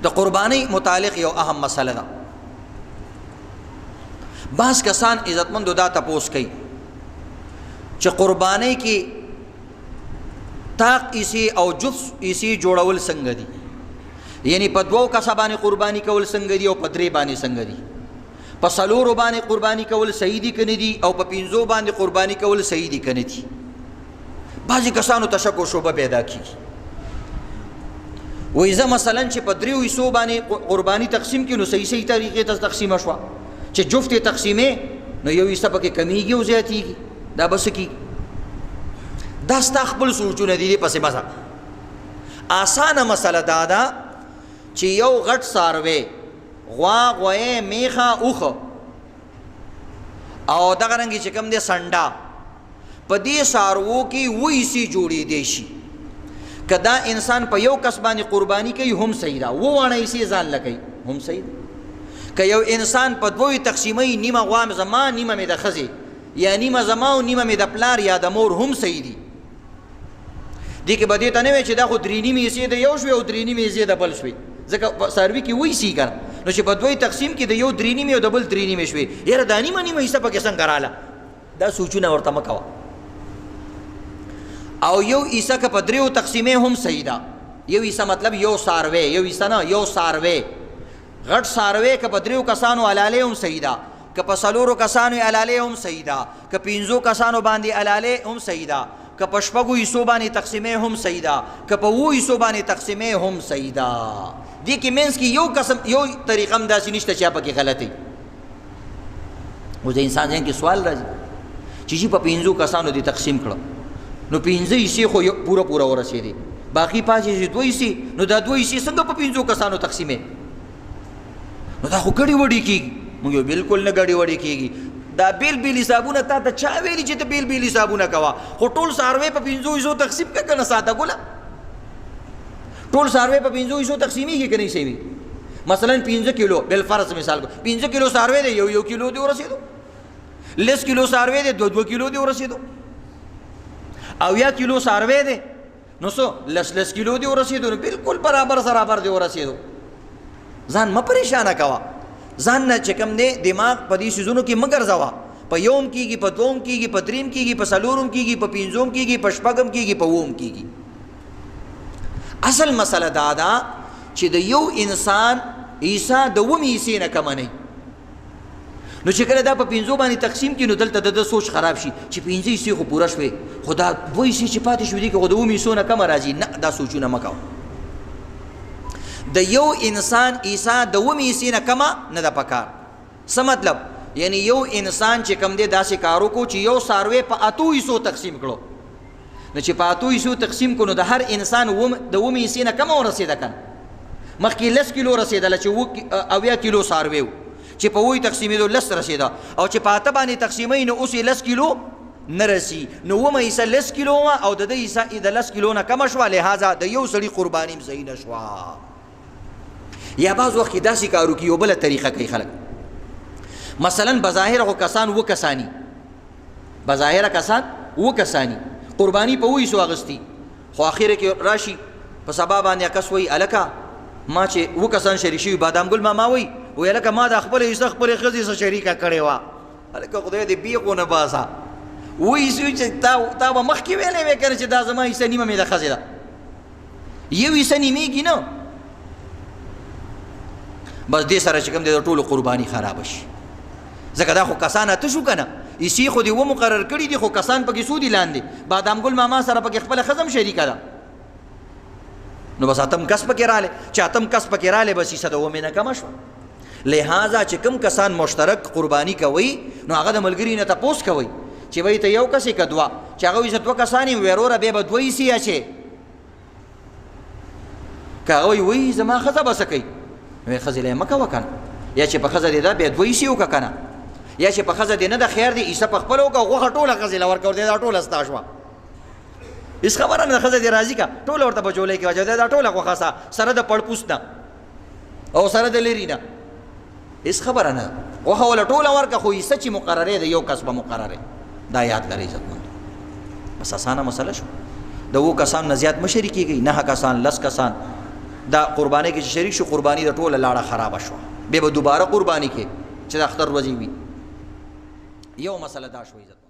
د قربانی متعلق یو اهم مسله ده. بعض کسان عزتمندو دا تپوس کوي چې قربانی کې طاق ایسی او جفت ایسی جوړول څنګه دي، یعنی په دوو کسه باندې قربانی کول څنګه دي او په درې باندې څنګه دي، په څلورو باندې قربانی کول صحیح دي کنه دي او په پنځو باندې قربانی کول صحیح دي کنه دي. بعضی کسانو تشک او شوبه پیدا کیږي، وایي زه مثلا چې په دریو حصو باندې قربانی تقسیم کړي نو صحیح طریقې ته تقسیم شوه، چې جفت تقسیمې نو یو حصہ پکې کمیږي او زیاتیږي، دا بس کی دا ستا خپل سوچونه دي پسې بس. آسانه مسله دا ده چې یو غټ څاروی غوا غوی میخه اوخه او دغه رنګې چې کوم دی سنډا په دې څاروو کې وایي سي جوړېدی شي. که دا انسان په یو کس باندې قرباني کوي هم صحیح ده، وواڼه یې ځان لکوي هم صحیح ده. که یو انسان په دوی تقسیموي نیمه غوا زما نیمه مې د ښځې یا نیمه زما او نیمه مې د پلار یا د مور هم صحیح دي. دې کې به دې ته نه وایي چې دا خو درې نیمې حصې د یو شوې او درې نیمې حصې د بل شوې، ځکه په څاروي کې وایي سي که نه، نو چې په دوی تقسیم کې د یو درې نیمې او د بل درې نیمې شوې، یاره دا نیمه نیمه حصه پکې څنګه راله، دا سوچونه ورته مه کوه. او یو حصه که په دریو تقسیمې هم صحیح ده، یو حصه مطلب یو څاروی، یو حصه نه یو څاروی، غټ څاروی که په دریو کسانو علالې هم صحیح ده، که په څلورو کسانو علالې هم صحیح ده، که پنځو کسانو باندې علالې هم صحیح ده، که په شپږو حصو باندې تقسیمې هم صحیح ده، که په اوو حصو باندې تقسیمې هم صحیح ده. دې کې منځ کې یو قسم یو طریقه هم داسې نشته چې پکې غلطي. اوس د انسان ذهن کې سوال راځي چې په پنځو کسانو دې تقسیم کړه نو پنځه حصې خو پوره پوره ورسېدې، باقي پاتې دوه حصې، نو دا دوه حصې څنګه په پنځو کسانو تقسیمې؟ نو دا خو ګډې وډې کېږي. موږ یو بالکل نه ګډې وډې کېږي، دا بیل بیل حسابونه تا ته چا ویلي چې ته بیل بیل حسابونه کوه؟ خو ټول څاروی په پنځو حصو تقسیم کړه که نه ساده ګله؟ ټول څاروی په پنځو حصو تقسیمېږي که نه حصې؟ مثلا 5 کیلو بالفرض مثال کو 5 کیلو څاروی دی یو کیلو دی ورسېدو، 10 کیلو څاروی دی 2 کیلو دی ورسېدو، او 1 کیلو څاروی دی نو څو 10 کیلو دی ورسېدو، بالکل برابر دی ورسېدو. ځان مه پریشانه کوه، ځان نه چې کوم دی دماغ په دې څیزونو کې مه ګرځوه، په یوم کېږي، په دوم کېږي، په دریم کېږي، په څلورم کېږي، په پنځوم کېږي، په شپږم کېږي، په اووم کېږي. اصل مسله دا ده چې د یو انسان حصه د اوومې حصې نه کمه نه وي. نو چې کله دا په پنځو باندې تقسیم کړي نو دلته د سوچ خراب شي چې 5 حصې خو پوره شوې، خو دا 2 حصې چې پاتې شوې دي که خو د اوومې حصو نه کمه راځي، نه دا سوچونه مه کوه. د یو انسان حصه د اوومې حصې نه کمه نه ده پکار. څه مطلب؟ یعنی یو انسان چې کم دی داسې کار وکړو چې یو څاروی په 8 حصو تقسیم کړو، نو چې په 8 حصو تقسیم کړو نو د هر انسان د اوومې حصې نه کمه ورسېده که نه؟ مخکې 10 کیلو رسېدله چې 8 کیلو څاروی و، چې په 8 تقسیمېدو 10 رسېده، او چې په 8 باندې تقسیموي نو اوس یې 10 کیلو نه رسي، نو اوومه حصه 10 کیلو وه او د ده حصه د 10 کیلو نه کمه شوه، لہذا د یو سړي قرباني هم صحیح نه شوه. یا بعض وخت کې داسې کارو کې یو بله طریقه کوي خلک، مثلا بظاهره خو کسان 2 کسانی، بظاهره کسان 2 کسانی قرباني په 2 حصو اخیستي، خو اخره کې راشي په سبا باندې کس وایي الکه ما چې 2 کسان شریک شوي بادام ګل ماما وایي الکه ما د خپله حصه خپلې ښځې سره شریکه کړې وه، الکه خدای دې بیخو نه باسه، وایي چې تا به مخکې ویلی وې که نه چې دا زما حصه نیمه مې د ښځې ده، یو حصه نیمېږي نه، بس دې سره چې کوم دی د ټولو قرباني خرابه شي. ځکه دا خو کسان اته شو که نه، حصې خو دې مقرر کړي دي، خو کسان پکې څو دي لاندې؟ بادام ګل ماما سره پکې خپله ښځه هم شریکه ده، نو بس 8م کس پکې رالی، چې 8م کس پکې رالی بس حصه د اوومې نه کمه شوه. لہذا چې کوم کسان مشترک قرباني کوي نو هغه د ملګري نه تپوس کوي چې وایي ته یو کس یې که 2، چې هغه وایي زه 2 کسان یم، ویې وروره بیا به 2 حصې اچې، که هغه وایي زما ښځه به څه کوي؟ وایي ښځې له یې مه کوه که نه، یا چې په ښځه دې ده بیا 2 حصې وکړه که نه، یا چې په ښځه دې نه ده خیر دی حصه په خپله وکړه، غوښه ټوله ښځې له ورکړه، ورته دا ټوله ستا شوه، هېڅ خبره نه ده، ښځه دې راضي کړه ټوله ورته په جولۍ کې واچوه، دا ټوله غوښه سره د پړپوس نه او سره د لري نه، هېڅ خبره نه ده، غوښه وله ټوله ورکړه، خو حصه چې مقررې د یو کس به مقررې، دا یاد لرئ عزتمند. بس اسانه مسله شو. د 2 کسان نه زیات مه شریکېږئ، 9 کسان 10 کسان دا قربانی کې شریک شو قربانی د ټوله لاړه خراب شو به دوباره قربانی کې چې د اختر ورځې وي یو مسله دا شوې